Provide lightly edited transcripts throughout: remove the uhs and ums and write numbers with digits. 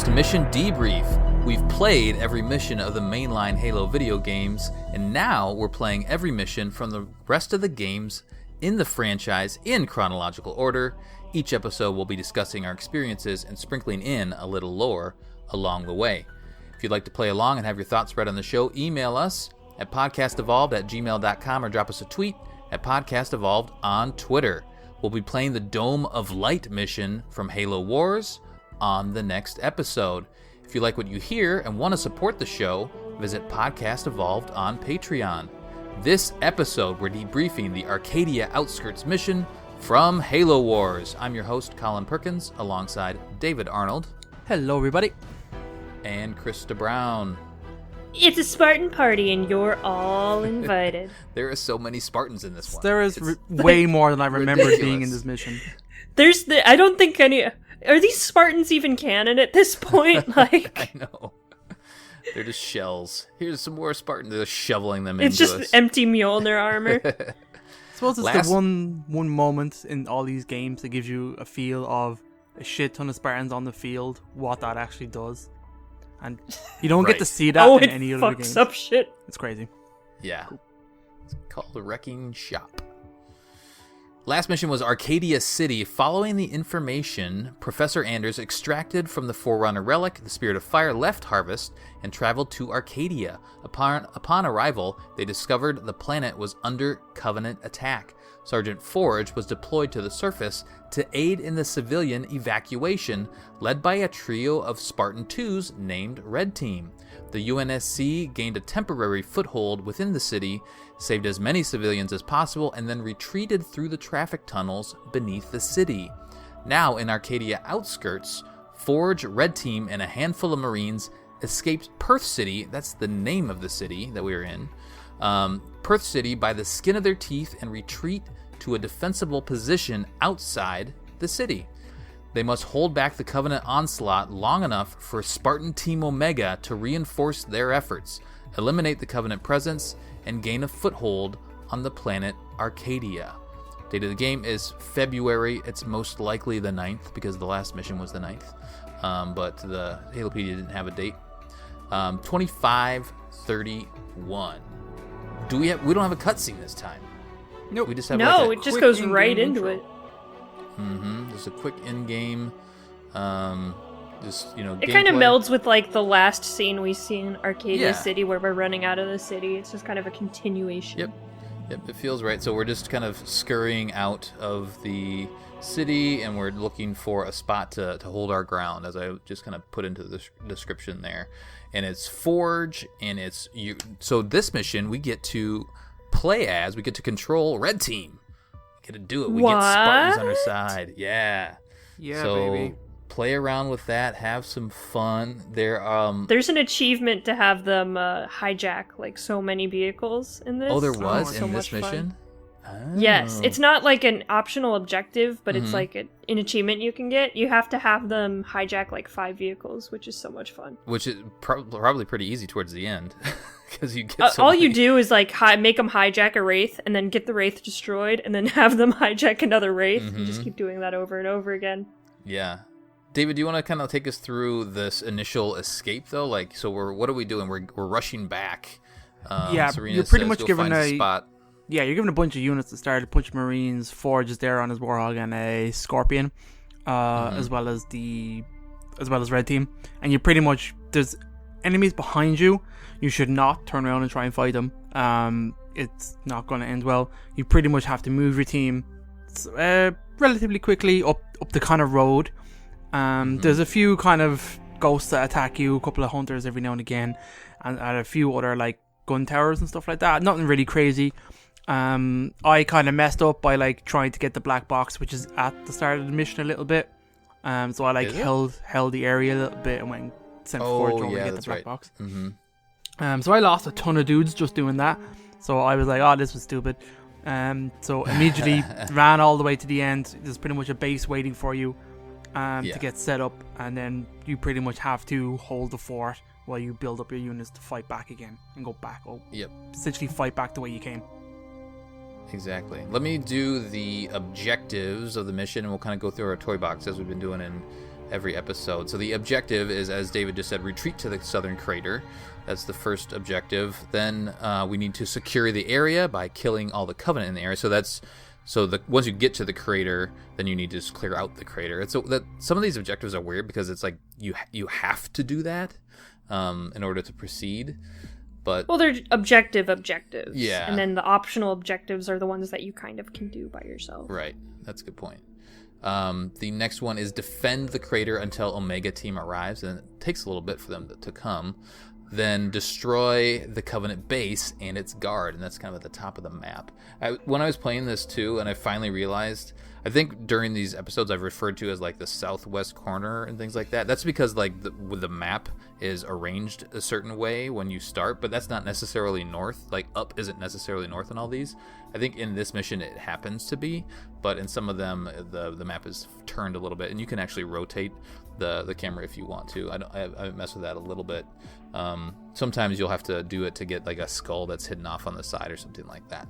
to Mission Debrief. We've played every mission of the mainline Halo video games, and now we're playing every mission from the rest of the games in the franchise in chronological order. Each episode will be discussing our experiences and sprinkling in a little lore along the way. If you'd like to play along and have your thoughts read on the show, email us at podcastevolved@gmail.com or drop us a tweet at podcastevolved on Twitter. We'll be playing the Dome of Light mission from Halo Wars on the next episode. If you like what you hear and want to support the show, visit Podcast Evolved on Patreon. This episode, we're debriefing the Arcadia Outskirts mission from Halo Wars. I'm your host, Colin Perkins, alongside David Arnold. Hello, everybody. And Krista Brown. It's a Spartan party, and you're all invited. There are so many Spartans in this one. There is way more than I remembered being in this mission. I don't think any... Are these Spartans even canon at this point? Like, I know. They're just shells. Here's some more Spartans. They're shoveling them into us. It's just empty Mjolnir armor. I suppose it's the one moment in all these games that gives you a feel of a shit ton of Spartans on the field, what that actually does. And you don't get to see that in any other games. It fucks up shit. It's crazy. Yeah. Cool. It's called the Wrecking Shop. Last mission was Arcadia City. Following the information, Professor Anders extracted from the Forerunner relic, the Spirit of Fire left Harvest and traveled to Arcadia. Upon arrival, they discovered the planet was under Covenant attack. Sergeant Forge was deployed to the surface to aid in the civilian evacuation, led by a trio of Spartan 2s named Red Team. The UNSC gained a temporary foothold within the city, saved as many civilians as possible, and then retreated through the traffic tunnels beneath the city. Now, in Arcadia Outskirts, Forge, Red Team, and a handful of Marines escaped Perth City, that's the name of the city that we were in, Perth City by the skin of their teeth and retreat to a defensible position outside the city. They must hold back the Covenant onslaught long enough for Spartan Team Omega to reinforce their efforts, eliminate the Covenant presence, and gain a foothold on the planet Arcadia. Date of the game is February. It's most likely the 9th because the last mission was the 9th. But the Halopedia didn't have a date. 2531. We don't have a cutscene this time. Nope. We just have it just goes right into it. Just a quick in-game, It kind of gameplay. melds with like the last scene we see in Arcadia City where we're running out of the city. It's just kind of a continuation. Yep, it feels right. So we're just kind of scurrying out of the city, and we're looking for a spot to hold our ground, as I just kind of put into the description there. And it's Forge, and it's you. So this mission, we get to control Red Team. We get to do it. We get Spartans on our side. Yeah, so, baby. Play around with that, have some fun. There's an achievement to have them hijack like so many vehicles in this. Oh, there was in so this mission? Oh. Yes, it's not like an optional objective, but it's like an achievement you can get. You have to have them hijack like 5 vehicles, which is so much fun. Which is probably pretty easy towards the end, because you get all you do is like make them hijack a Wraith, and then get the Wraith destroyed, and then have them hijack another Wraith, and just keep doing that over and over again. Yeah. David, do you want to kind of take us through this initial escape, though? Like, so what are we doing? We're rushing back. Serena you're pretty says, much given a spot. Yeah, you're given a bunch of units to start. A bunch of Marines, Forge is there on his Warhog, and a Scorpion, as well as Red Team. And you pretty much, there's enemies behind you. You should not turn around and try and fight them. It's not going to end well. You pretty much have to move your team relatively quickly up the kind of road. There's a few kind of ghosts that attack you, a couple of hunters every now and again, and a few other like gun towers and stuff like that. Nothing really crazy. I kind of messed up by like trying to get the black box, which is at the start of the mission a little bit. So I like held the area a little bit and went and sent Forge over to get the black box. So I lost a ton of dudes just doing that. So I was like, oh, this was stupid. So immediately ran all the way to the end. There's pretty much a base waiting for you to get set up, and then you pretty much have to hold the fort while you build up your units to fight back again and go back. Essentially fight back the way you came. Exactly. Let me do the objectives of the mission, and we'll kind of go through our toy box as we've been doing in every episode. So the objective is, as David just said, retreat to the southern crater. That's the first objective. Then we need to secure the area by killing all the Covenant in the area. Once you get to the crater, then you need to just clear out the crater. And so that some of these objectives are weird because it's like you have to do that in order to proceed. But they're objectives. Yeah. And then the optional objectives are the ones that you kind of can do by yourself. Right. That's a good point. The next one is defend the crater until Omega Team arrives, and it takes a little bit for them to come. Then destroy the Covenant base and its guard, and that's kind of at the top of the map. When I was playing this too, and I finally realized, I think during these episodes I've referred to as like the southwest corner and things like that. That's because like the map is arranged a certain way when you start, but that's not necessarily north. Like up isn't necessarily north in all these. I think in this mission it happens to be, but in some of them the map is turned a little bit, and you can actually rotate the camera if you want to. I mess with that a little bit. Sometimes you'll have to do it to get like a skull that's hidden off on the side or something like that.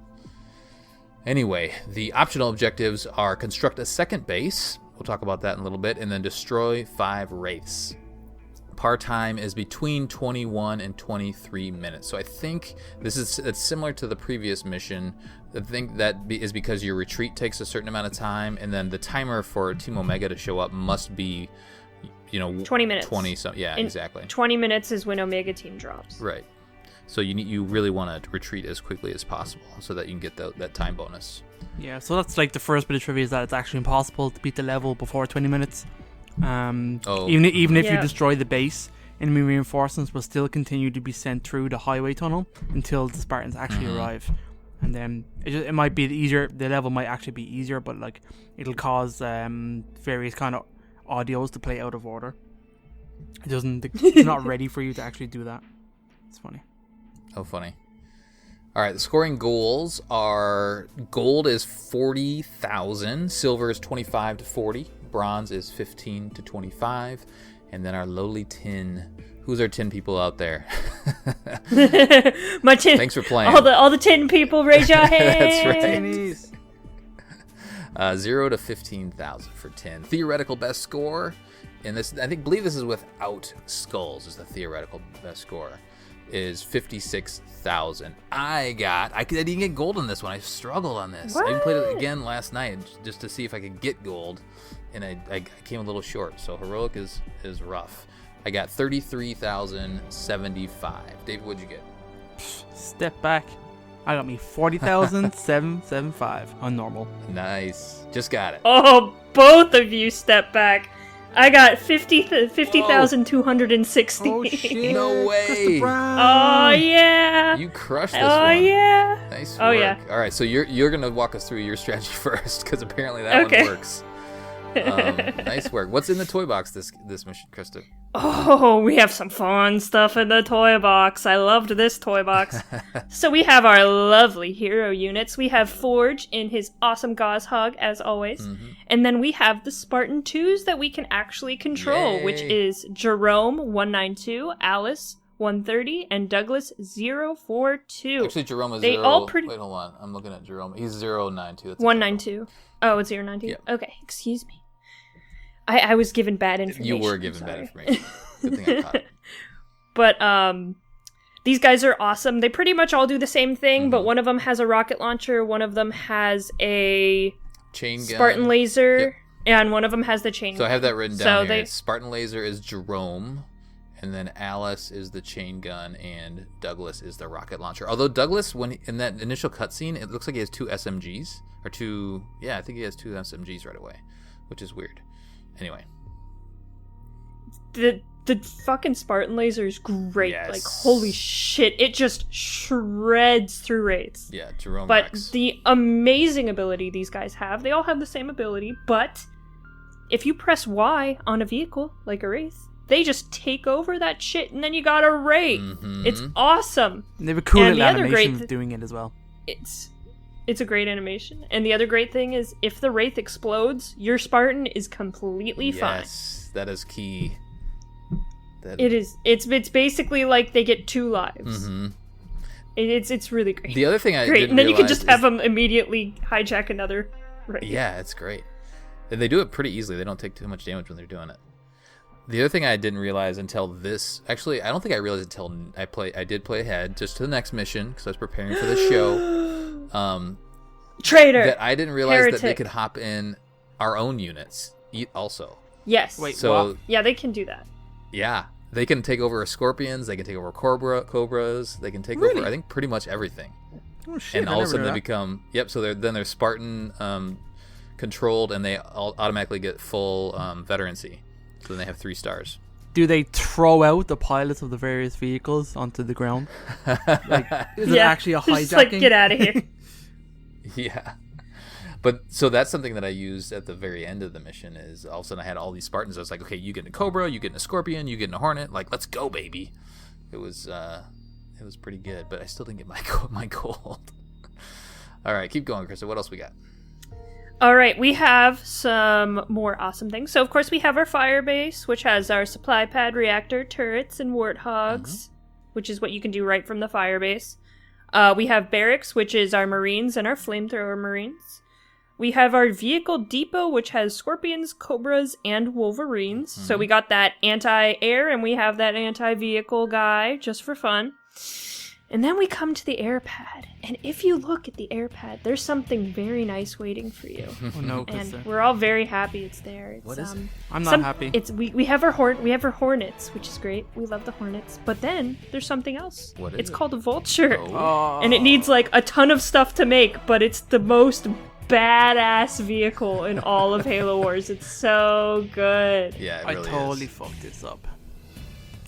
Anyway, the optional objectives are construct a second base. We'll talk about that in a little bit, and then destroy 5 wraiths. Par time is between 21 and 23 minutes. So I think it's similar to the previous mission. I think that is because your retreat takes a certain amount of time, and then the timer for Team Omega to show up must be 20 minutes. 20 so yeah, and exactly. 20 minutes is when Omega Team drops. Right. So you really want to retreat as quickly as possible so that you can get that time bonus. Yeah, so that's like the first bit of trivia, is that it's actually impossible to beat the level before 20 minutes. Even if you destroy the base, enemy reinforcements will still continue to be sent through the highway tunnel until the Spartans actually arrive. And then it might be easier. The level might actually be easier, but like it'll cause various kind of audios to play out of order. It's not ready for you to actually do that. It's funny. Oh, funny. All right, the scoring goals are: gold is 40,000, silver is 25 to 40, bronze is 15 to 25, and then our lowly tin. Who's our tin people out there? My tin. Thanks for playing. All the tin people, raise your hands. That's right. 0 to 15,000 for tin. Theoretical best score in this, believe this is without skulls, is the theoretical best score, is 56,000. I didn't get gold in this one. I struggled on this. What? I even played it again last night just to see if I could get gold, and I came a little short. So heroic is rough. I got 33,075. David, what'd you get? Step back. I got me 40,775 on normal. Nice. Just got it. Oh, both of you step back. I got 50,260. Oh shit! No way. Krista Brown. Oh yeah. You crushed this Oh one. yeah. Nice Oh work. yeah. All right, so you're gonna walk us through your strategy first, because apparently that one works. Nice work. What's in the toy box this mission, Krista? Oh, we have some fun stuff in the toy box. I loved this toy box. So we have our lovely hero units. We have Forge in his awesome gauze hug, as always. Mm-hmm. And then we have the Spartan 2s that we can actually control, which is Jerome 192, Alice 130, and Douglas 042. Actually, Jerome is Wait, hold on. I'm looking at Jerome. He's 092. That's 192. Oh, it's 092? Yep. Okay, excuse me. I was given bad information. You were given bad information. Good thing I caught it. But these guys are awesome. They pretty much all do the same thing, but one of them has a rocket launcher, one of them has a chain gun, Spartan laser, and one of them has the chain gun. So I have that written down here. Spartan laser is Jerome, and then Alice is the chain gun, and Douglas is the rocket launcher. Although Douglas, when in that initial cutscene, it looks like he has 2 SMGs. I think he has 2 SMGs right away, which is weird. Anyway. The fucking Spartan laser is great. Yes. Like, holy shit. It just shreds through wraiths. Yeah, Jerome But Rex. the amazing ability these guys have, they all have the same ability, but if you press Y on a vehicle, like a wraith, they just take over that shit, and then you got a wraith. Mm-hmm. It's awesome. They have a cool And little the other animation great of doing it as well. It's a great animation. And the other great thing is, if the wraith explodes, your Spartan is completely fine. Yes, that is key. It is. It's basically like they get 2 lives. Mm-hmm. It's really great. The other thing I great, didn't and then you can realize just have them immediately hijack another wraith. Yeah, it's great. And they do it pretty easily. They don't take too much damage when they're doing it. The other thing I didn't realize until this, actually, I don't think I realized until I did play ahead just to the next mission because I was preparing for the show. Traitor. That I didn't realize Heretic. that they could hop in our own units also. Yes. Wait, So what? Yeah, they can do that. yeah, they can take over scorpions. They can take over cobras. They can take Really? over, I think, pretty much everything. Oh shit! And I all of a never sudden knew they that. become so they're Spartan controlled, and they all automatically get full veterancy. So then they have 3 stars. Do they throw out the pilots of the various vehicles onto the ground? Like, is it actually a hijacking? Just like, get out of here. Yeah. But so that's something that I used at the very end of the mission. Is all of a sudden I had all these Spartans. I was like, okay, you get in a cobra, you get in a scorpion, you get in a hornet. Like, let's go, baby. It was pretty good, but I still didn't get my gold. All right, keep going, Krista. What else we got? All right, we have some more awesome things. So, of course, we have our fire base, which has our supply pad, reactor, turrets, and warthogs, which is what you can do right from the fire base. We have barracks, which is our marines and our flamethrower marines. We have our vehicle depot, which has scorpions, cobras, and wolverines. So we got that anti-air, and we have that anti-vehicle guy, just for fun. And then we come to the air pad. And if you look at the air pad, there's something very nice waiting for you. Oh no, And Krista. we're all very happy it's there. It's, What is it? I'm not happy. It's we have our hornets, which is great. We love the hornets. But then there's something else. What is it's it? called a vulture. Oh. And it needs like a ton of stuff to make, but it's the most badass vehicle in all of Halo Wars. It's so good. Yeah, it I really totally is. fucked this up.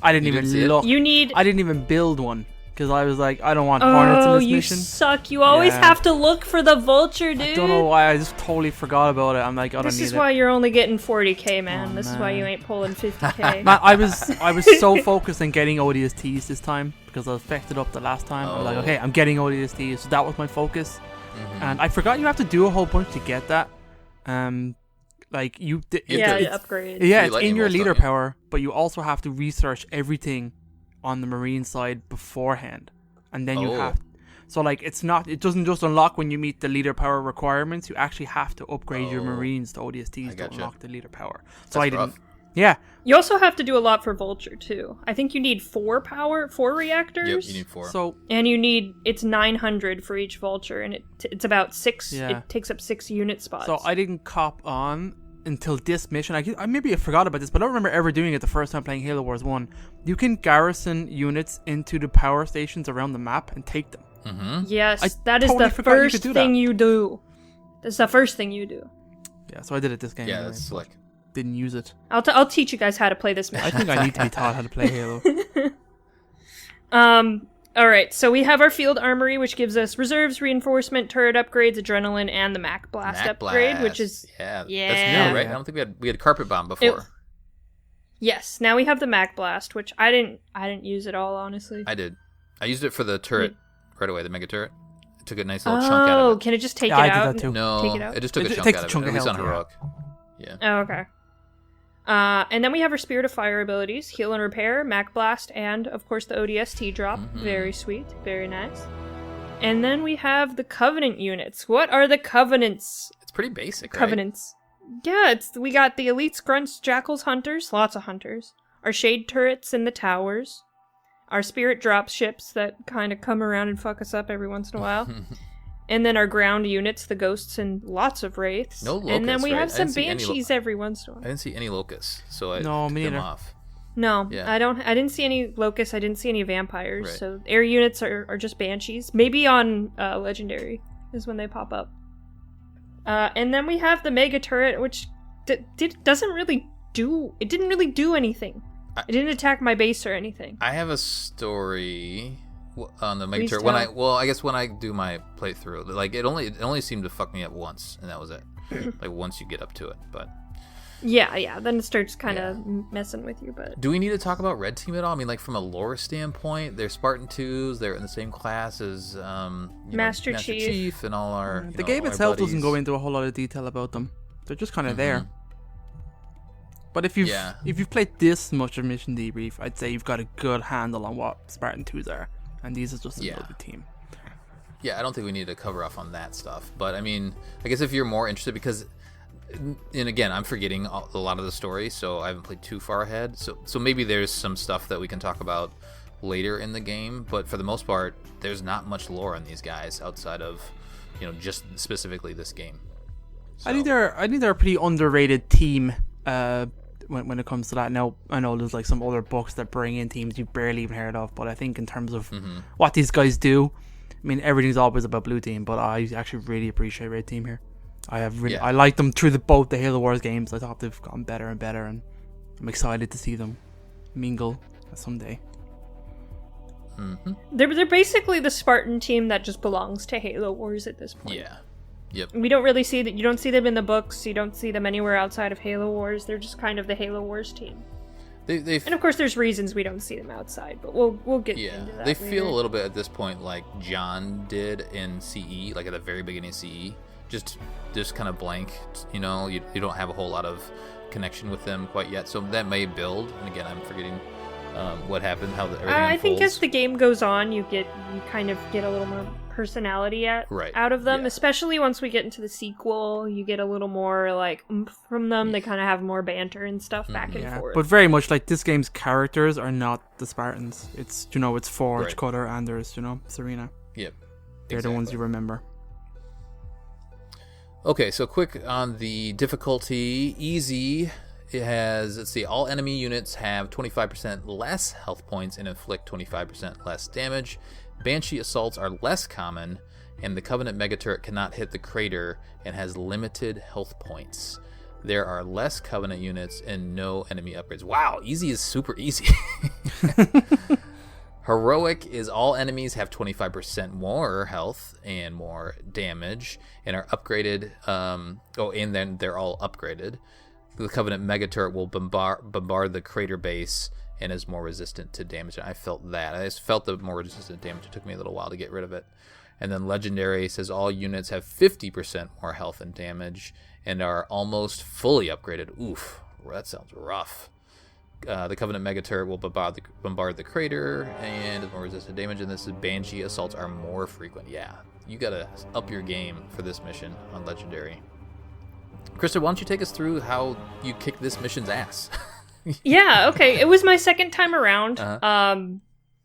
I didn't You even didn't see it? look. You need I didn't even build one because I was like, I don't want hornets in Oh, this you mission. suck. You always Yeah. have to look for the vulture, dude. I don't know why. I just totally forgot about it. I'm like, I don't This need is it. why you're only getting 40k, man. Oh, This is why man. you ain't pulling 50k. Man, I was so focused on getting ODSTs this time because I effed it up the last time. I was like, Oh. okay, I'm getting ODSTs, so that was my focus. Mhm. And I forgot you have to do a whole bunch to get that. Like you, yeah, it's, upgrade. yeah, You it's lightning in your bolts, leader don't you? power, but you also have to research everything on the marine side beforehand, and then you Oh. have. So like, it doesn't just unlock when you meet the leader power requirements. You actually have to upgrade your Oh. marines to ODSTs to gotcha. unlock the leader power. So That's I didn't. rough. Yeah, You also have to do a lot for vulture too. I think you need 4 reactors. Yep, you need 4. so And it's 900 for each vulture, and it's about 6. Yeah. It takes up 6 unit spots. I didn't cop on until this mission. I maybe forgot about this, but I don't remember ever doing it the first time playing Halo Wars 1. You can garrison units into the power stations around the map and take them. Mm-hmm. Yes, I that is totally the forgot you first could do thing that. you do. That's the first thing you do. Yeah, so I did it this game. Yeah, anyway, that's but slick. didn't use it. I'll teach you guys how to play this I mission. think I need to be taught how to play Halo. All right, so we have our field armory, which gives us reserves, reinforcement, turret upgrades, adrenaline, and the Mac Blast Mac upgrade, Blast. which is That's Yeah. new, right? I don't think we had carpet bomb before. yes. Now we have the Mac Blast, which I didn't use at all, honestly. I did. I used it for the turret right away, the mega turret. It took a nice little chunk out of it. Can it just take Yeah, I it did out? that too. No, Take it out? just took It a chunk takes out a of chunk it. of At least on health, heroic. Yeah. Oh, okay. And then we have our Spirit of Fire abilities, Heal and Repair, Mac Blast, and, of course, the ODST drop. Mhm. Very sweet. Very nice. And then we have the Covenant units. What are the Covenants? It's pretty basic, right? Covenants. Yeah, we got the Elites, Grunts, Jackals, Hunters, lots of Hunters. Our Shade Turrets in the towers. Our Spirit Drop ships that kind of come around and fuck us up every once in a while. And then our ground units, the Ghosts, and lots of Wraiths. No And then locusts, we right? have I some didn't see any Banshees every once in a I while. didn't see any locusts, so I No, took me them neither. off. No, Yeah. I didn't see any locusts. I didn't see any vampires. Right. So air units are just banshees. Maybe on legendary is when they pop up. And then we have the mega turret, which didn't really do anything. It didn't attack my base or anything. I have a story on the mega Please turret. tell. I guess when I do my playthrough, like it only seemed to fuck me up once, and that was it. Like once you get up to it, but. Yeah. Then it starts kind of messing with you, but Do we need to talk about Red Team at all? I mean, like from a lore standpoint, they're Spartan 2s. They're in the same class as Master Chief. and all our. The game our itself doesn't buddies. go into a whole lot of detail about them. They're just kind of there. But if you've played this much of Mission Debrief, I'd say you've got a good handle on what Spartan 2s are, and these is just another team. Yeah, I don't think we need to cover off on that stuff. But I mean, I guess if you're more interested, because and again, I'm forgetting a lot of the story, so I haven't played too far ahead. So maybe there's some stuff that we can talk about later in the game, but for the most part, there's not much lore on these guys outside of, just specifically this game. So. I think they're a pretty underrated team when it comes to that. Now, I know there's like some other books that bring in teams you've barely even heard of, but I think in terms of what these guys do, I mean, everything's always about blue team, but I actually really appreciate red team here. I like them through both the Halo Wars games. I thought they've gotten better and better, and I'm excited to see them mingle someday. Mm-hmm. They're basically the Spartan team that just belongs to Halo Wars at this point. Yeah. Yep. We don't really see that. You don't see them in the books. You don't see them anywhere outside of Halo Wars. They're just kind of the Halo Wars team. And of course, there's reasons we don't see them outside, but we'll get into that. They later. feel a little bit at this point like John did in CE, like at the very beginning of CE, just kind of blank. You don't have a whole lot of connection with them quite yet, so that may build. And again, I'm forgetting what happened, how everything unfolds. I think as the game goes on, you kind of get a little more personality out of them, especially once we get into the sequel. You get a little more like oomph from them. They kind of have more banter and stuff back and forth. But very much like this game's characters are not the Spartans. It's it's Forge, Cutter, Anders, Serena. Yep. They're the ones you remember. Okay, so quick on the difficulty. Easy. It has, let's see, all enemy units have 25% less health points and inflict 25% less damage. Banshee assaults are less common, and the Covenant Megaturret cannot hit the crater and has limited health points. There are less Covenant units and no enemy upgrades. Wow, easy is super easy. Heroic is all enemies have 25% more health and more damage and are upgraded. And then they're all upgraded. The Covenant Megaturret will bombard the crater base and is more resistant to damage. I felt that. I just felt the more resistant damage. It took me a little while to get rid of it. And then Legendary says all units have 50% more health and damage and are almost fully upgraded. Oof, that sounds rough. The Covenant Megaturret will bombard the crater and is more resistant to damage. And this is Banshee assaults are more frequent. Yeah, you gotta up your game for this mission on Legendary. Krista, why don't you take us through how you kicked this mission's ass? Yeah, okay. It was my second time around. Uh-huh.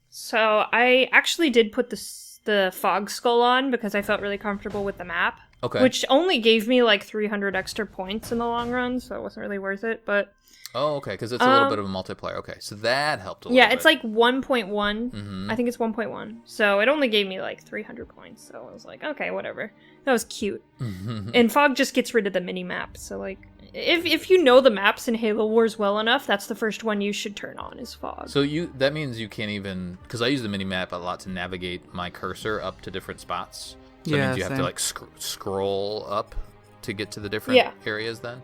So I actually did put the fog skull on because I felt really comfortable with the map. Okay. Which only gave me like 300 extra points in the long run, so it wasn't really worth it, but... Oh, okay, because it's a little bit of a multiplayer. Okay, so that helped a little bit. Yeah, it's like 1.1. Mm-hmm. I think it's 1.1. So it only gave me like 300 points, so I was like, okay, whatever. That was cute. And fog just gets rid of the mini-map, so like... If you know the maps in Halo Wars well enough, that's the first one you should turn on is fog. So that means you can't even... Because I use the mini-map a lot to navigate my cursor up to different spots. So that means you have to like scroll up to get to the different areas then?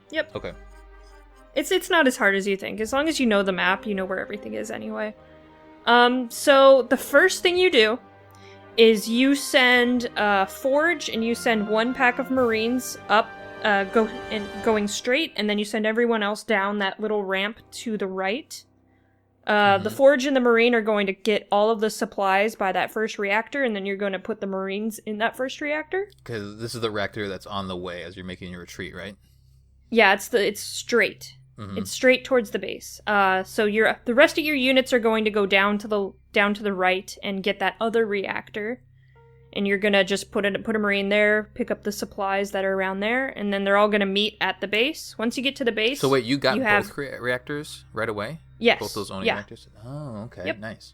Yep. Okay. It's not as hard as you think. As long as you know the map, you know where everything is anyway. So the first thing you do is you send Forge and you send one pack of Marines up, going straight, and then you send everyone else down that little ramp to the right. The Forge and the Marine are going to get all of the supplies by that first reactor, and then you're going to put the Marines in that first reactor. Because this is the reactor that's on the way as you're making your retreat, right? Yeah, it's straight. Mm-hmm. It's straight towards the base. So the rest of your units are going to go down to the right and get that other reactor, and you're gonna just put a Marine there, pick up the supplies that are around there, and then they're all gonna meet at the base. Once you get to the base, so wait, you got both reactors right away? Yes, both those Oni reactors. Oh, okay, yep. Nice.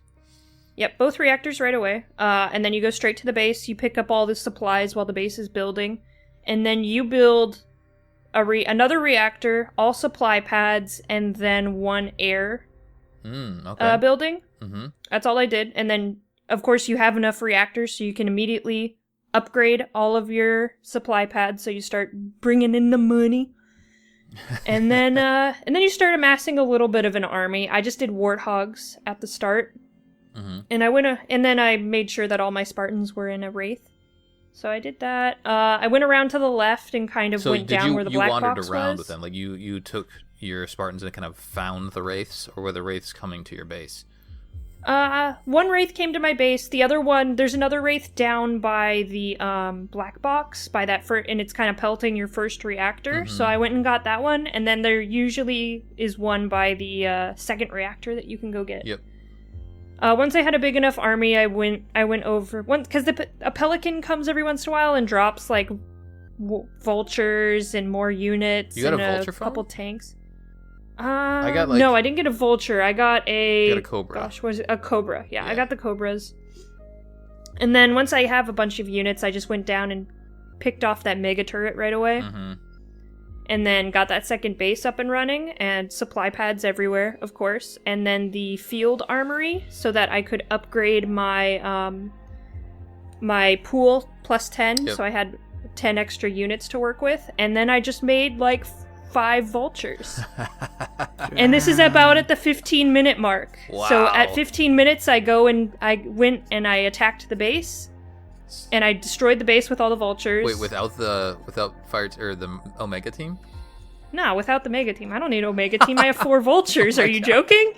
Yep, both reactors right away. And then you go straight to the base. You pick up all the supplies while the base is building, and then you build another reactor, all supply pads, and then one air building. Mm-hmm. That's all I did. And then, of course, you have enough reactors so you can immediately upgrade all of your supply pads. So you start bringing in the money. And then you start amassing a little bit of an army. I just did warthogs at the start. Mm-hmm. And then I made sure that all my Spartans were in a wraith. So I did that. I went around to the left and kind of went down where the black box was. So you wandered around with them? Like you took your Spartans and kind of found the wraiths, or were the wraiths coming to your base? One wraith came to my base. The other one, there's another wraith down by the black box, by that and it's kind of pelting your first reactor. So I went and got that one, and then there usually is one by the second reactor that you can go get. Yep. Once I had a big enough army, I went over because a pelican comes every once in a while and drops like vultures and more units. You got and a vulture from couple tanks. I got no, I didn't get a vulture. I got a cobra. Gosh, was it a cobra? Yeah, I got the cobras. And then once I have a bunch of units, I just went down and picked off that mega turret right away. And then got that second base up and running, and supply pads everywhere, of course. And then the field armory, so that I could upgrade my my pool plus 10. Yep. So I had 10 extra units to work with. And then I just made like 5 vultures. And this is about at the 15-minute mark. Wow. So at 15 minutes, I went and I attacked the base. And I destroyed the base with all the vultures. Wait, without fire or the Omega team? No, without the Mega team. I don't need Omega team. I have 4 vultures. Are you joking?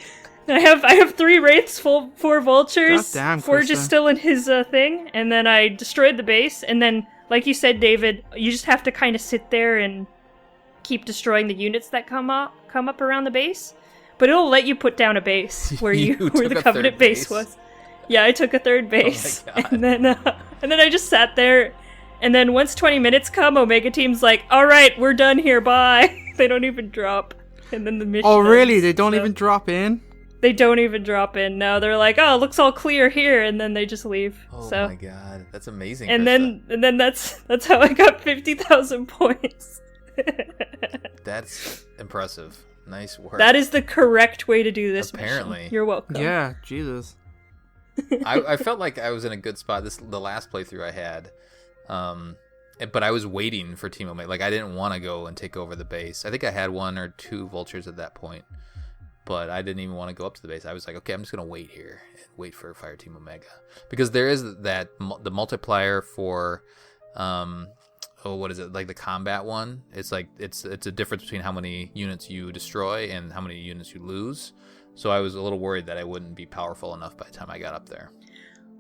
I have 3 wraiths, 4 vultures. Goddamn, Forge is Krista. still in his thing, and then I destroyed the base. And then, like you said, David, you just have to kind of sit there and keep destroying the units that come up around the base. But it'll let you put down a base where You where took the a Covenant third base base? was. Yeah, I took a third base, Oh my God. and then I just sat there. And then once 20 minutes come, Omega Team's like, "All right, we're done here. Bye." They don't even drop, and then the mission. Oh, really? ends, They don't so- even drop in? They don't even drop in. No, they're like, "Oh, it looks all clear here," and then they just leave. Oh so, my god, that's amazing. and Krista. then that's how I got 50,000 points. That's impressive. Nice work. That is the correct way to do this. Apparently. mission. You're welcome. Yeah, Jesus. I felt like I was in a good spot. The last playthrough I had, but I was waiting for Team Omega. Like I didn't want to go and take over the base. I think I had 1 or 2 vultures at that point, but I didn't even want to go up to the base. I was like, okay, I'm just gonna wait here and wait for Fire Team Omega, because there is the multiplier for, what is it, like the combat one? It's like it's a difference between how many units you destroy and how many units you lose. So I was a little worried that I wouldn't be powerful enough by the time I got up there.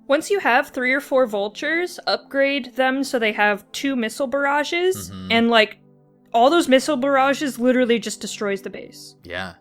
Once you have 3 or 4 vultures, upgrade them so they have 2 missile barrages, and like all those missile barrages literally just destroys the base. Yeah.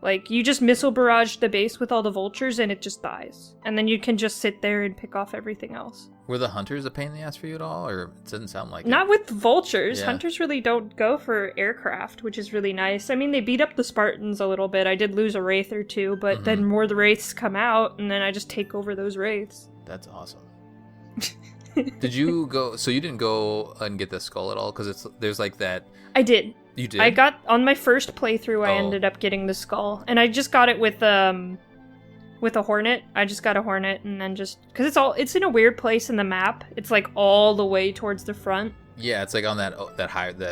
Like you just missile barrage the base with all the vultures and it just dies. And then you can just sit there and pick off everything else. Were the hunters a pain in the ass for you at all, or it doesn't sound like Not it? with vultures. Yeah. Hunters really don't go for aircraft, which is really nice. I mean, they beat up the Spartans a little bit. I did lose a wraith or 2, but then more of the wraiths come out, and then I just take over those wraiths. That's awesome. Did you go? So you didn't go and get the skull at all, because there's like that. I did. You did. I got on my first playthrough. I Oh. ended up getting the skull, and I just got it with a hornet. I just got a hornet, and then just because it's in a weird place in the map. It's like all the way towards the front. Yeah, it's like on that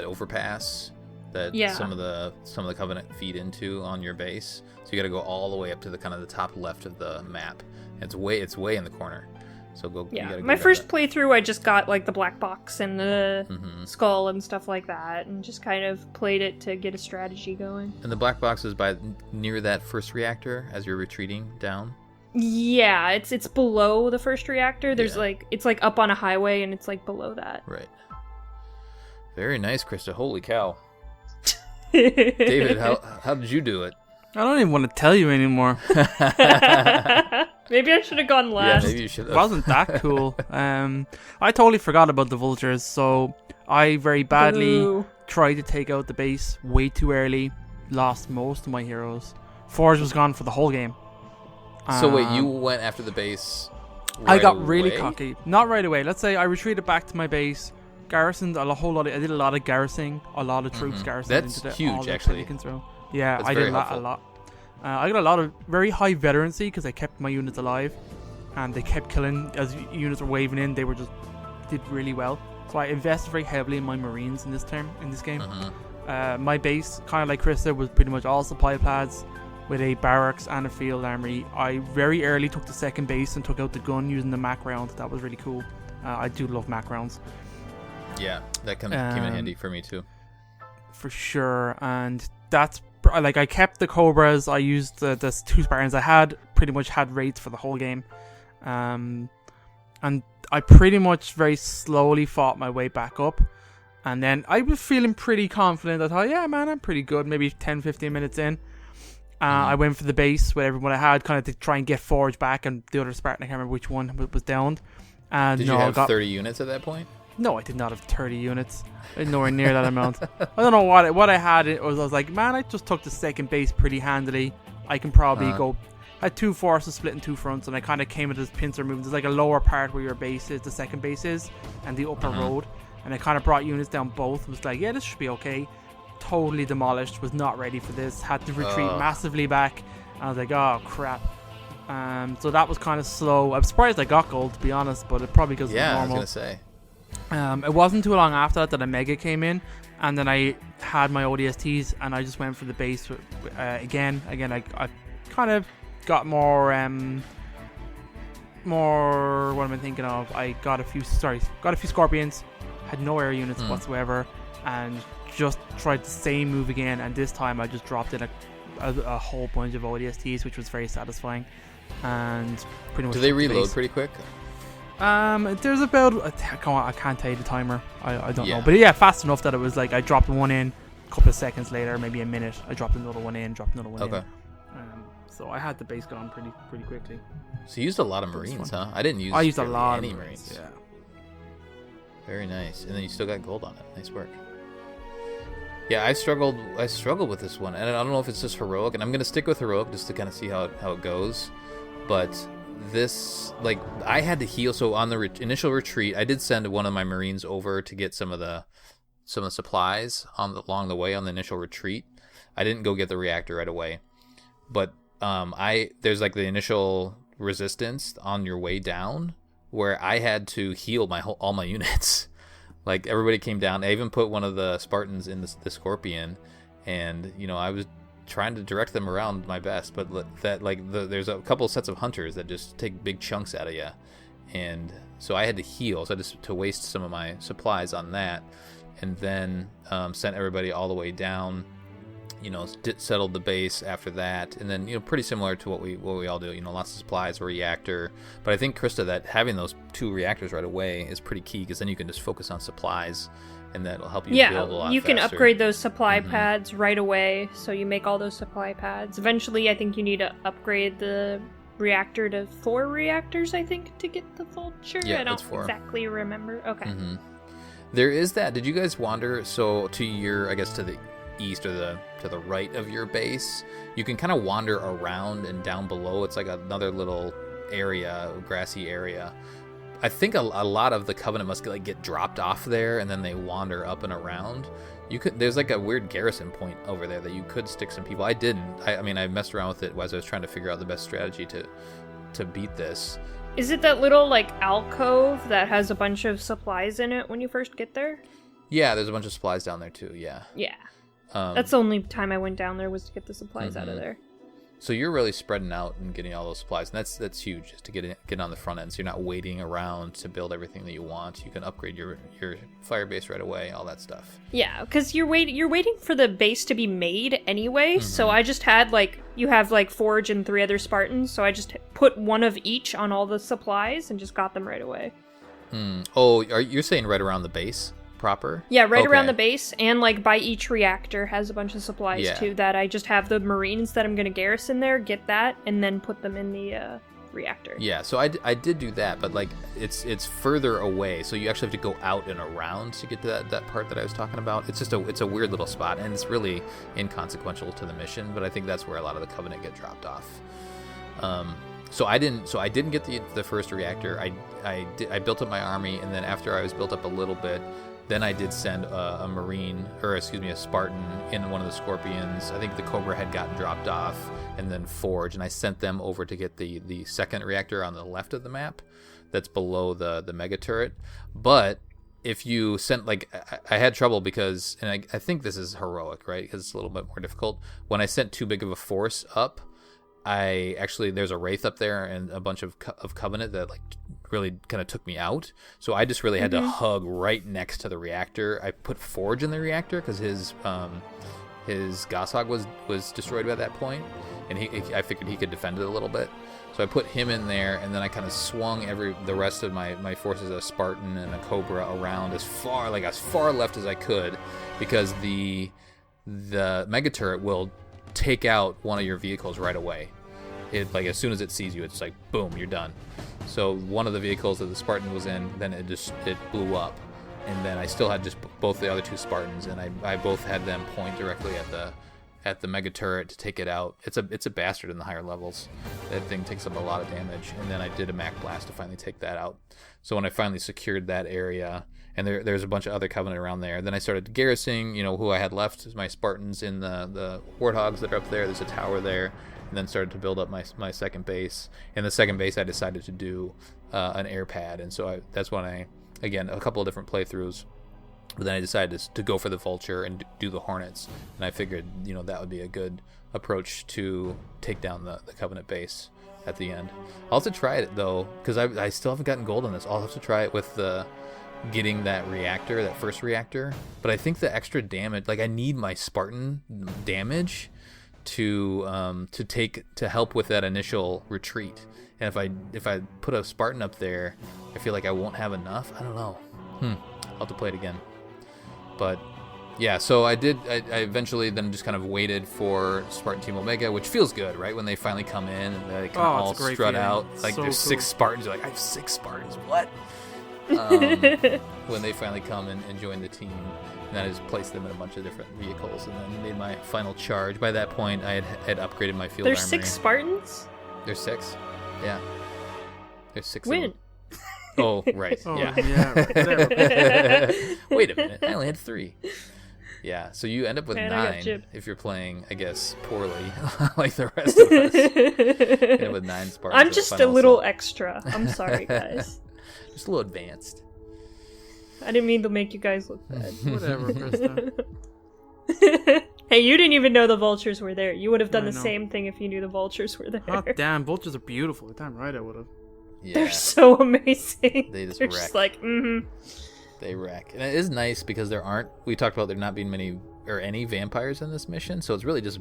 overpass that Yeah. some of the Covenant feed into on your base. So you got to go all the way up to the kind of the top left of the map. It's way in the corner. So go. You Yeah, gotta go my get first that. playthrough, I just got like the black box and the Mhm. skull and stuff like that, and just kind of played it to get a strategy going. And the black box is near that first reactor as you're retreating down. Yeah, it's below the first reactor. There's Yeah. it's like up on a highway, and it's like below that. Right. Very nice, Krista. Holy cow. David, how did you do it? I don't even want to tell you anymore. Maybe I should have gone Yeah, last. maybe you should It have. wasn't that cool. I totally forgot about the vultures, so I very badly Boo. tried to take out the base way too early, lost most of my heroes. Forge was gone for the whole game. So wait, you Um, went after the base I right got really away? cocky. Not right away. Let's say I retreated back to my base, garrisoned a whole lot. I did a lot of garrisoning, a lot of troops garrisoned. That's into huge, all the actually. Pelican throw. Yeah, That's I very did that a helpful. lot. I got a lot of very high veterancy because I kept my units alive, and they kept killing as units were waving in. They were just did really well. So I invested very heavily in my Marines in this game. Mhm. My base, kind of like Krista, was pretty much all supply pads with a barracks and a field armory. I very early took the second base and took out the gun using the Mac round. That was really cool. I do love Mac rounds Yeah, that came in handy for me too. for sure, and that's I kept the Cobras. I used the 2 Spartans. I had pretty much had raids for the whole game, and I pretty much very slowly fought my way back up. And then I was feeling pretty confident. I thought, yeah, man, I'm pretty good. Maybe 10-15 minutes in, I went for the base with everyone I had, kind of to try and get Forge back, and the other Spartan, I can't remember which one, was downed. And did you have 30 units at that point? No, I did not have 30 units. Nowhere near that amount. I don't know what I had. I was like, man, I just took the second base pretty handily. I can probably go. I had 2 forces split in 2 fronts, and I kind of came at this pincer move. There's like a lower part where your base is, the second base is, and the upper road. And I kind of brought units down both. Was like, yeah, this should be okay. Totally demolished. Was not ready for this. Had to retreat massively back. And I was like, oh crap. So that was kind of slow. I'm surprised I got gold, to be honest, but it probably because yeah, normal. I was gonna say. It wasn't too long after that a Mega came in, and then I had my ODSTs, and I just went for the base again. I kind of got more. What am I thinking of? I got a few Scorpions. Had no air units whatsoever, and just tried the same move again, and this time I just dropped in a whole bunch of ODSTs, which was very satisfying. And pretty much. Do they reload pretty quick? There's about I can't tell you the timer. I don't know, but yeah, fast enough that it was like I dropped one in, a couple of seconds later, maybe a minute, I dropped another one in, in. So I had the base gone pretty quickly. So you used a lot of Marines, huh? I used a lot of Marines. Yeah. Very nice. And then you still got gold on it. Nice work. Yeah, I struggled with this one, and I don't know if it's just heroic, and I'm gonna stick with heroic just to kind of see how it goes. But this, like, I had to heal. So on the initial retreat, I did send one of my Marines over to get some of the supplies along the way on the initial retreat. I didn't go get the reactor right away, but there's like the initial resistance on your way down, where I had to heal all my units. Like, everybody came down. I even put one of the Spartans in the Scorpion, and I was trying to direct them around my best, but there's a couple of sets of hunters that just take big chunks out of you, and so I had to heal. So I just to waste some of my supplies on that, and then sent everybody all the way down. Settled the base after that, and then pretty similar to what we all do. Lots of supplies, a reactor. But I think, Krista, that having those 2 reactors right away is pretty key, because then you can just focus on supplies, and that'll help you build a lot you faster. Can upgrade those supply pads right away. So you make all those supply pads. Eventually, I think you need to upgrade the reactor to 4 reactors, I think, to get the vulture. Yeah, I don't that's 4. exactly remember. Okay. There is that. Did you guys wander to the east or to the right of your base? You can kind of wander around, and down below it's like another little area, grassy area. I think a lot of the Covenant must get dropped off there, and then they wander up and around. There's like a weird garrison point over there that you could stick some people. I didn't. I messed around with it as I was trying to figure out the best strategy to beat this. Is it that little alcove that has a bunch of supplies in it when you first get there? Yeah, there's a bunch of supplies down there too. Yeah. That's the only time I went down there, was to get the supplies out of there. So you're really spreading out and getting all those supplies, and that's huge, just to get on the front end. So you're not waiting around to build everything that you want. You can upgrade your fire base right away, all that stuff. Yeah, because you're waiting for the base to be made anyway. So I just had you have Forge and 3 other Spartans, so I just put one of each on all the supplies and just got them right away. Oh, you're saying right around the base proper? Yeah, right around the base, and by each reactor has a bunch of supplies too, that I just have the Marines that I'm going to garrison there, get that, and then put them in the reactor. Yeah, so I did do that, but it's further away, so you actually have to go out and around to get to that part that I was talking about. It's a weird little spot, and it's really inconsequential to the mission, but I think that's where a lot of the Covenant get dropped off. So I didn't get the first reactor. I built up my army, and then after I was built up a little bit, then I did send a Spartan in one of the Scorpions. I think the Cobra had gotten dropped off, and then Forge, and I sent them over to get the second reactor on the left of the map that's below the mega turret. But if you sent, I had trouble because, and I think this is heroic, right? Because it's a little bit more difficult. When I sent too big of a force up, there's a Wraith up there and a bunch of Covenant that really kind of took me out. So I just really had to hug right next to the reactor. I put Forge in the reactor because his his Goshawk was destroyed by that point, and I figured he could defend it a little bit. So I put him in there, and then I kind of swung the rest of my forces, a Spartan and a Cobra, around as far left as I could, because the mega turret will take out one of your vehicles right away. It, like, as soon as it sees you, it's like boom, you're done. So one of the vehicles that the Spartan was in, then it blew up, and then I still had just both the other two Spartans, and I both had them point directly at the mega turret to take it out. It's a bastard in the higher levels. That thing takes up a lot of damage, and then I did a Mac Blast to finally take that out. So when I finally secured that area, and there's a bunch of other Covenant around there, then I started garrisoning, who I had left, my Spartans in the Warthogs that are up there. There's a tower there, and then started to build up my second base. In the second base, I decided to do an air pad, and so that's when again, a couple of different playthroughs. But then I decided to go for the Vulture and do the Hornets, and I figured that would be a good approach to take down the Covenant base at the end. I'll have to try it though, because I still haven't gotten gold on this. I'll have to try it with getting that first reactor. But I think the extra damage, like I need my Spartan damage to help with that initial retreat. And if I put a Spartan up there, I feel like I won't have enough. I don't know. I'll have to play it again. But yeah, so I eventually then just kind of waited for Spartan Team Omega, which feels good, right? When they finally come in and they can all strut out. Like, so there's cool. 6 Spartans. You're like, I have 6 Spartans. What? When they finally come and join the team. And I just placed them in a bunch of different vehicles and then made my final charge. By that point, I had upgraded my field armory. There's 6 Spartans? There's 6. Yeah. There's 6 When? of them. Oh, right. Yeah. Right. Wait a minute. I only had 3. Yeah, so you end up with Man, I got 9 gypped. if you're playing, I guess, poorly, like the rest of us. You end up with 9 Spartans. I'm at just a final little assault. extra. I'm sorry, guys. Just a little advanced. I didn't mean to make you guys look bad. Whatever, Krista. Hey, you didn't even know the Vultures were there. You would have done I the know. same thing if you knew the Vultures were there. Oh, damn, vultures are beautiful. Damn right I would have. Yeah, They're so amazing. They just They're wreck. just like, they wreck. And it is nice because we talked about there not being many or any vampires in this mission, so it's really just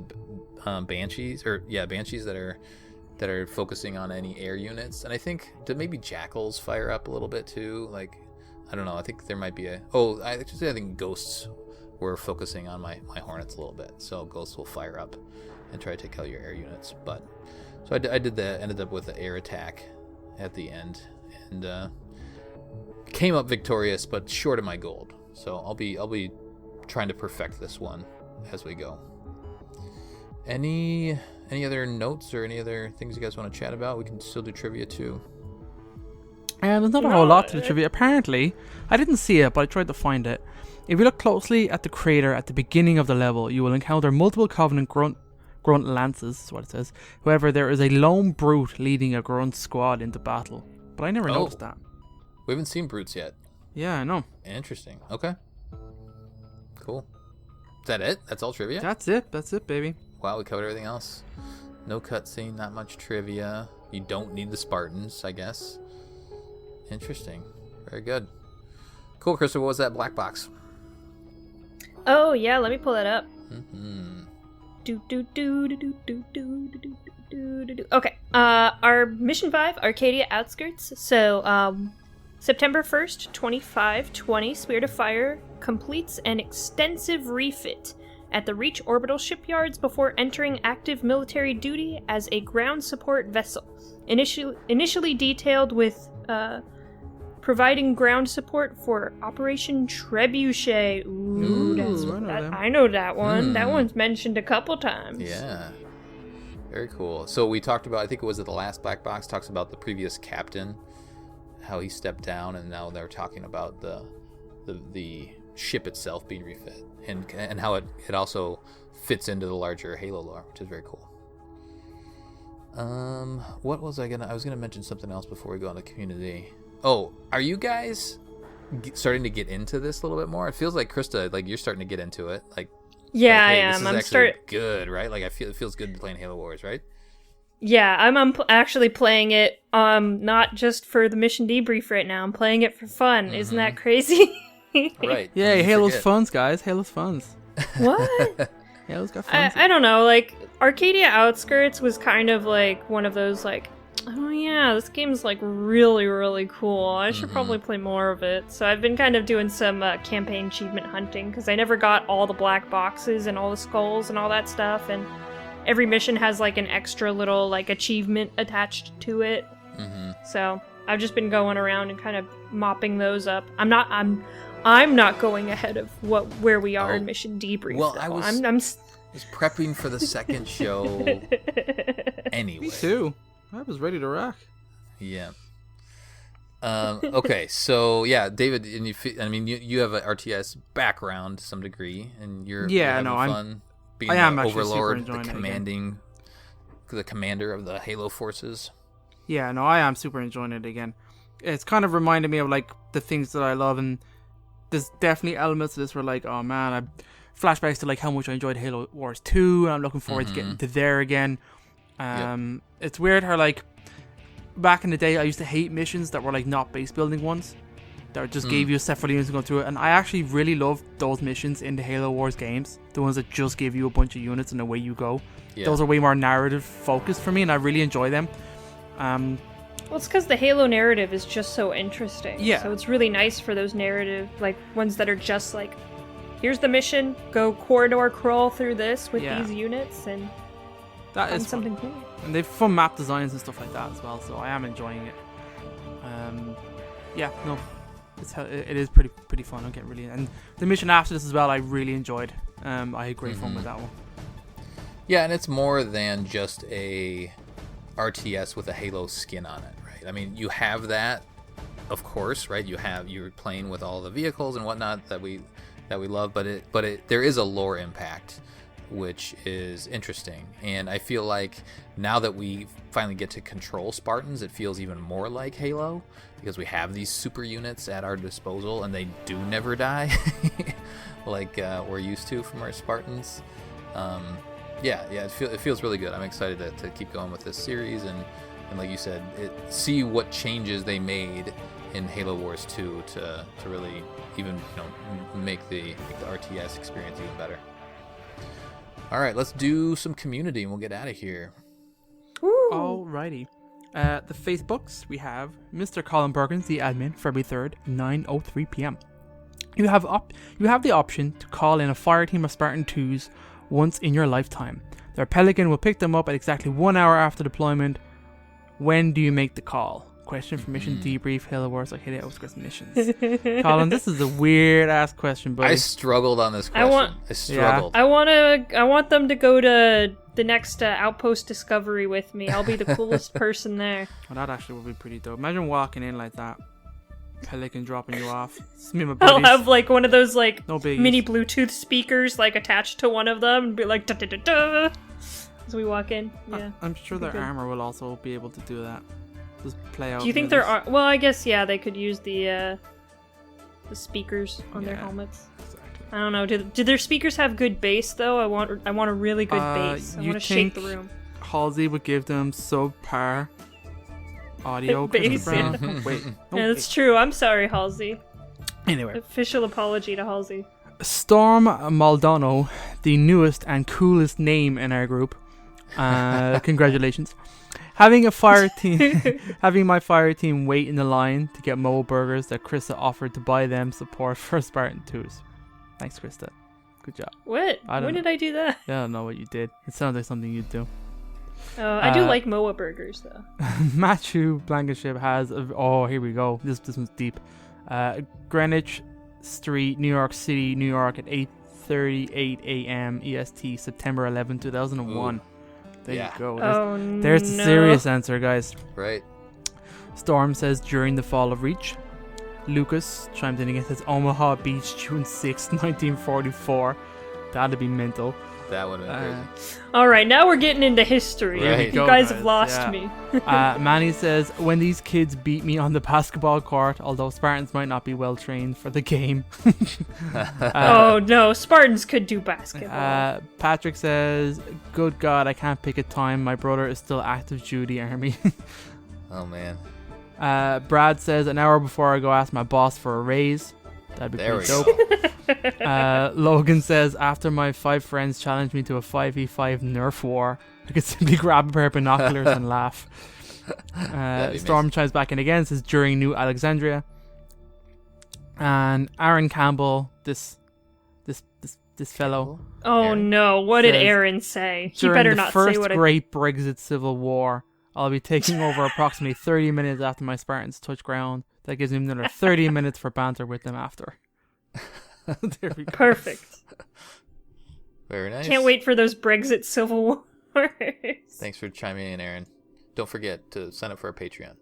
banshees that are focusing on any air units. And I think did maybe jackals fire up a little bit too? Like, I don't know. I think there might be I think ghosts were focusing on my hornets a little bit, so ghosts will fire up and try to take out your air units. But so I did that. Ended up with the air attack at the end and came up victorious, but short of my gold. So I'll be trying to perfect this one as we go. Any other notes or any other things you guys want to chat about? We can still do trivia too. There's not a whole lot to the trivia. Apparently, I didn't see it, but I tried to find it. If you look closely at the crater at the beginning of the level, you will encounter multiple Covenant grunt lances, is what it says. However, there is a lone brute leading a grunt squad into battle. But I never noticed that. We haven't seen brutes yet. Yeah, I know. Interesting. Okay. Cool. Is that it? That's all trivia? That's it, baby. Wow, we covered everything else. No cutscene, not much trivia. You don't need the Spartans, I guess. Interesting. Very good. Cool, Krista, what was that black box? oh yeah, let me pull that up. Mm-hmm. Okay. Our mission 5, Arcadia Outskirts. So, September 1st, 2520, Spirit of Fire completes an extensive refit at the Reach orbital shipyards before entering active military duty as a ground support vessel. Initially detailed with providing ground support for Operation Trebuchet. I know that one. That one's mentioned a couple times. Yeah. Very cool. So we talked about, I think it was at the last black box, talks about the previous captain, how he stepped down, and now they're talking about the ship itself being refit, and how it also fits into the larger Halo lore, which is very cool. What was I was gonna mention something else before we go on the community. Oh, are you guys starting to get into this a little bit more? It feels like, Krista, like you're starting to get into it. Yeah, hey, I am. This is I'm actually good, right? Like it feels good playing Halo Wars, right? Yeah, I'm actually playing it not just for the mission debrief right now. I'm playing it for fun. Isn't that crazy? Right. Yay, Halo's funs, guys. Halo's funs. What? Halo's got fun. I don't know, like, Arcadia Outskirts was kind of like one of those, like, oh yeah, this game's like really, really cool. I should probably play more of it. So I've been kind of doing some campaign achievement hunting because I never got all the black boxes and all the skulls and all that stuff. And every mission has like an extra little like achievement attached to it. So I've just been going around and kind of mopping those up. I'm not going ahead of where we are in mission debrief. Well, though. I was prepping for the second show anyway. Me too. I was ready to rock. Yeah. Okay, so yeah, David, and you have an RTS background to some degree, and you're having fun being the overlord, the commander of the Halo forces. Yeah, no, I am super enjoying it again. It's kind of reminded me of like the things that I love, and there's definitely elements of this where like, oh man, flashbacks to like how much I enjoyed Halo Wars 2, and I'm looking forward to getting to there again. It's weird how like back in the day I used to hate missions that were like not base building ones that just gave you a set for units to go through it, and I actually really loved those missions in the Halo Wars games, the ones that just give you a bunch of units and away you go. Those are way more narrative focused for me, and I really enjoy them. Well, it's because the Halo narrative is just so interesting. Yeah. So it's really nice for those narrative, like, ones that are just like, here's the mission, go corridor crawl through this with these units, and that is something cool. And they've fun map designs and stuff like that as well, so I am enjoying it. It is pretty fun. I get really, and the mission after this as well, I really enjoyed. I had great fun with that one. Yeah, and it's more than just a RTS with a Halo skin on it, right? I mean, you have that, of course, right? You're playing with all the vehicles and whatnot that we love, but there is a lore impact, which is interesting. And I feel like now that we finally get to control Spartans, it feels even more like Halo because we have these super units at our disposal and they do never die like we're used to from our Spartans. It feels really good. I'm excited to keep going with this series and like you said, see what changes they made in Halo Wars 2 to really even make the RTS experience even better. All right, let's do some community and we'll get out of here. Ooh. Alrighty. The Facebooks, we have Mr. Colin Perkins, the admin, February 3rd, 9:03 p.m. You have the option to call in a fire team of Spartan 2s once in your lifetime. Their Pelican will pick them up at exactly 1 hour after deployment. When do you make the call? Question for mission debrief, Halo Wars, Arcadia Outskirts missions. Colin, this is a weird ass question, buddy. I struggled on this question. I struggled. I want them to go to the next Outpost Discovery with me. I'll be the coolest person there. Well, that actually would be pretty dope. Imagine walking in like that. Pelican dropping you off. It's me and my I'll buddies. have like one of those like No biggies. mini Bluetooth speakers like attached to one of them and be like da da da da as we walk in. Yeah. I'm sure their armor will also be able to do that. Just play out. Do you think there are? Well, I guess they could use the speakers on their helmets. Exactly. I don't know. Do their speakers have good bass though? I want a really good bass. I want to shake the room. Halsey would give them subpar audio. Bass, Brown. yeah. Wait. Yeah, that's true. I'm sorry, Halsey. Anyway. Official apology to Halsey. Storm Maldonado, the newest and coolest name in our group. Congratulations. Having my fire team wait in the line to get Mo burgers that Krista offered to buy them support for Spartan 2s. Thanks, Krista. Good job. What? When did I do that? I don't know what you did. It sounds like something you'd do. I do like Moa burgers though. Matthew Blankenship has here we go. This one's deep. Greenwich Street, New York City, New York at 8:38 a.m. EST, September 11, 2001. Ooh. There you go. There's the serious answer, guys. Right. Storm says during the fall of Reach. Lucas chimes in again, says Omaha Beach, June 6, 1944. That'd be mental. That would have been crazy. All right, now we're getting into history. Right. You guys have lost me. Manny says, when these kids beat me on the basketball court, although Spartans might not be well trained for the game. Oh no, Spartans could do basketball. Patrick says, good God, I can't pick a time. My brother is still active duty army. Oh man. Brad says, an hour before I go ask my boss for a raise. That'd be pretty dope. Logan says, after my 5 friends challenged me to a 5v5 Nerf war, I could simply grab a pair of binoculars and laugh. Storm chimes back in again, says, during New Alexandria. And Aaron Campbell, this fellow. Oh Aaron? no, what did Aaron say? He better not say what During the first great Brexit civil war, I'll be taking over approximately 30 minutes after my Spartans touch ground. That gives me another 30 minutes for banter with them after. There we go. Perfect. Very nice. Can't wait for those Brexit civil wars. Thanks for chiming in, Aaron. Don't forget to sign up for our Patreon.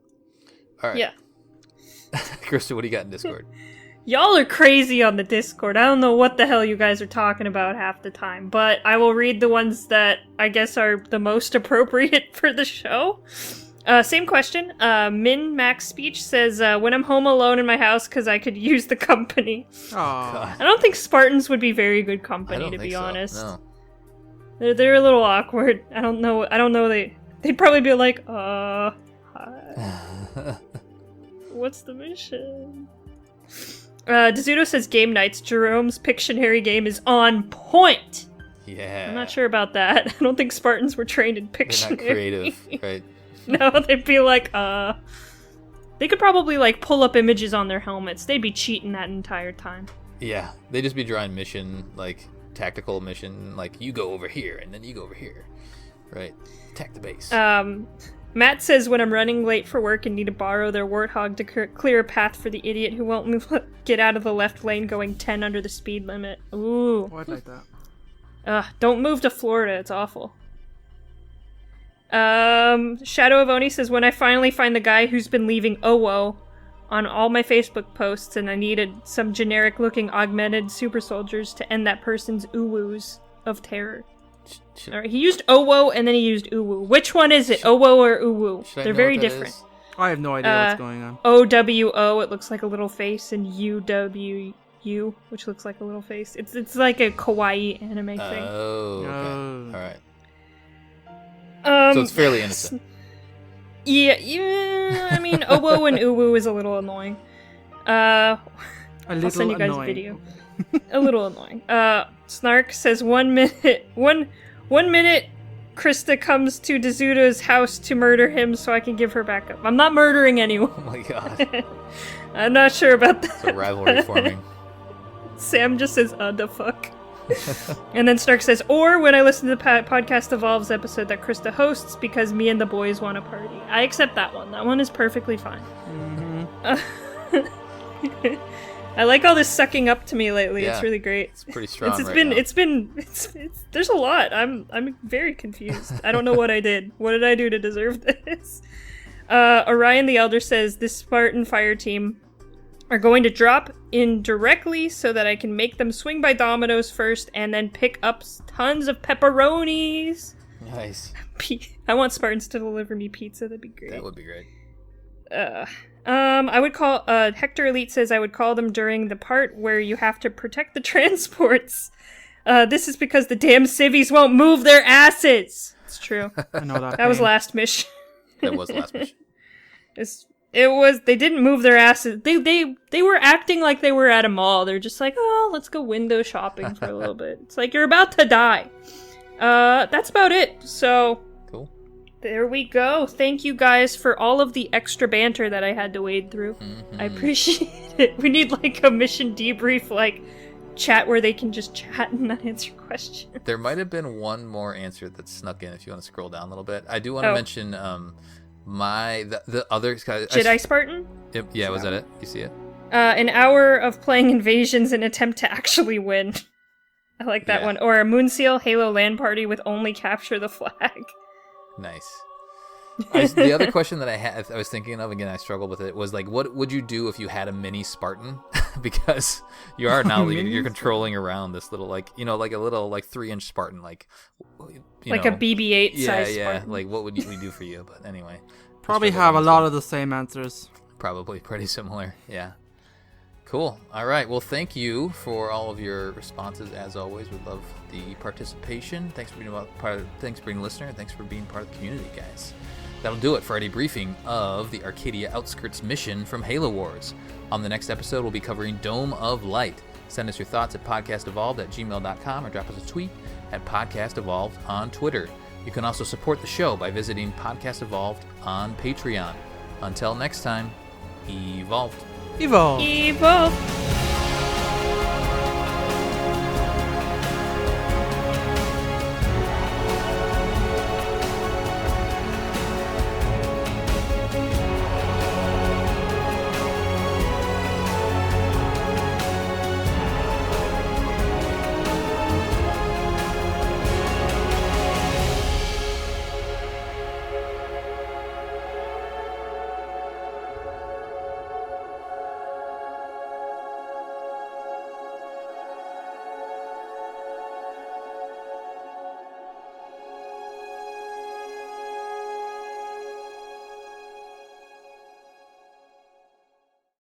All right. Yeah. Krista, what do you got in Discord? Y'all are crazy on the Discord. I don't know what the hell you guys are talking about half the time, but I will read the ones that I guess are the most appropriate for the show. Same question. Min Max Speech says, when I'm home alone in my house because I could use the company. Aw. I don't think Spartans would be very good company, to be honest. No. They're a little awkward. I don't know. They'd probably be like, hi. What's the mission? Dezuto says game nights. Jerome's Pictionary game is on point. Yeah. I'm not sure about that. I don't think Spartans were trained in Pictionary. They're not creative, right? No, they'd be like, they could probably like pull up images on their helmets. They'd be cheating that entire time. Yeah, they'd just be drawing mission, like tactical mission, like you go over here and then you go over here, right? Attack the base. Matt says, when I'm running late for work and need to borrow their warthog to clear a path for the idiot who won't move, get out of the left lane going 10 under the speed limit. Ooh. Why'd like that? Don't move to Florida. It's awful. Shadow of Oni says, when I finally find the guy who's been leaving OWO on all my Facebook posts and I needed some generic-looking augmented super soldiers to end that person's uwoos of terror. All right, he used OWO and then he used uwu. Which one is it, OWO or uwu? They're very different. I have no idea what's going on. OWO, it looks like a little face, and UWU, which looks like a little face. It's like a kawaii anime thing. Oh, okay. Oh. All right. So it's fairly innocent. Yeah. I mean, OWO and uwu is a little annoying. A little I'll send you guys annoying. a video. A little annoying. Snark says 1 minute. One minute. Krista comes to Dezuto's house to murder him so I can give her backup. I'm not murdering anyone. Oh my god. I'm not sure about that. It's a rivalry forming. Sam just says, the fuck. And then Snark says, or when I listen to the Podcast Evolves episode that Krista hosts because me and the boys want to party. I accept that one. That one is perfectly fine. Mm-hmm. I like all this sucking up to me lately. Yeah, it's really great. It's pretty strong It's there's a lot. I'm very confused. I don't know what I did. What did I do to deserve this? Orion the Elder says, this Spartan fire team are going to drop in directly so that I can make them swing by Domino's first and then pick up tons of pepperonis. Nice. I want Spartans to deliver me pizza. That'd be great. That would be great. I would call, Hector Elite says I would call them during the part where you have to protect the transports. This is because the damn civvies won't move their asses. It's true. I know that. That was last mission. That was the last mission. They didn't move their asses. They were acting like they were at a mall. They're just like, oh, let's go window shopping for a little bit. It's like, you're about to die. That's about it. So, cool. There we go. Thank you guys for all of the extra banter that I had to wade through. Mm-hmm. I appreciate it. We need like a mission debrief, like chat where they can just chat and not answer questions. There might have been one more answer that snuck in if you want to scroll down a little bit. I do want to mention the other guy. Jedi Spartan? Yeah, was that it? You see it? An hour of playing invasions and attempt to actually win. I like that one. Or a Moonseal Halo LAN party with only capture the flag. Nice. The other question that I was thinking of, again, I struggled with it, was like, what would you do if you had a mini Spartan? Because you are now you're controlling around this little, like, you know, like a little like 3-inch Spartan, like, like a BB-8 size yeah. Spartan. Like, what would we do for you? But anyway, probably have a lot of the same answers. Probably pretty similar. Yeah. Cool. All right. Well, thank you for all of your responses. As always, we love the participation. Thanks for being thanks for being a listener. And thanks for being part of the community, guys. That'll do it for our debriefing of the Arcadia Outskirts mission from Halo Wars. On the next episode, we'll be covering Dome of Light. Send us your thoughts at podcastevolved@gmail.com or drop us a tweet at podcastevolved on Twitter. You can also support the show by visiting Podcast Evolved on Patreon. Until next time, evolved. Evolve. Evolve.